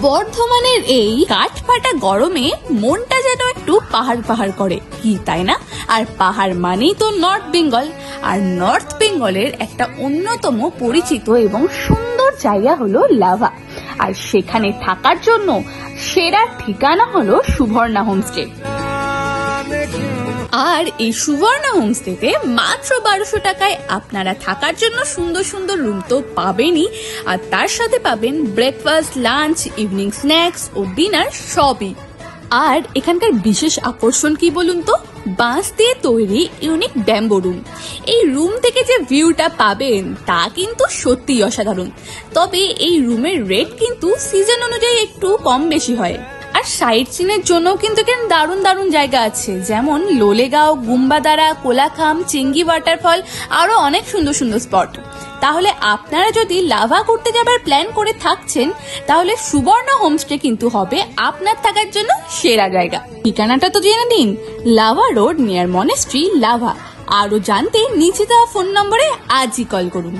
বর্ধমানের এই কাঠফাটা গরমে মনটা যেন একটু পাহাড় পাহাড় করে, কি তাই না? আর পাহাড় মানেই তো নর্থ বেঙ্গল, আর নর্থ বেঙ্গলের একটা অন্যতম পরিচিত এবং সুন্দর জায়গা হলো লাভা। আর সেখানে থাকার জন্য সেরা ঠিকানা হলো সুবর্ণা হোমস্টে। আর এই সুবর্ণা হোমস্টেতে মাত্র 1200 টাকায় আপনারা থাকার জন্য সুন্দর সুন্দর রুম তো পাবেনই, আর তার সাথে পাবেন ব্রেকফাস্ট, লাঞ্চ, ইভিনিং স্ন্যাক্স ও ডিনার সবই। আর এখানকার বিশেষ আকর্ষণ কি বলুন তো, বাঁশ দিয়ে তৈরি ইউনিক ব্যাম্বো রুম। এই রুম থেকে যে ভিউটা পাবেন তা কিন্তু সত্যিই অসাধারণ। তবে এই রুমের রেট কিন্তু সিজন অনুযায়ী একটু কম বেশি হয়। আর সাইট সিনের জন্য কিন্তু এখানে দারুণ দারুণ জায়গা আছে, যেমন লোলেগাঁও, গুম্বাদারা, কোলাখাম, চিঙ্গি ওয়াটারফল, আরো অনেক সুন্দর সুন্দর স্পট। তাহলে আপনারা যদি লাভা ঘুরতে যাবার প্ল্যান করে থাকছেন, তাহলে সুবর্ণা হোমস্টে কিন্তু হবে আপনার থাকার জন্য সেরা জায়গা। ঠিকানাটা তো জেনে নিন, lava road near monastery, lava. আরো জানতে নিচে দেওয়া ফোন নম্বরে আজই কল করুন।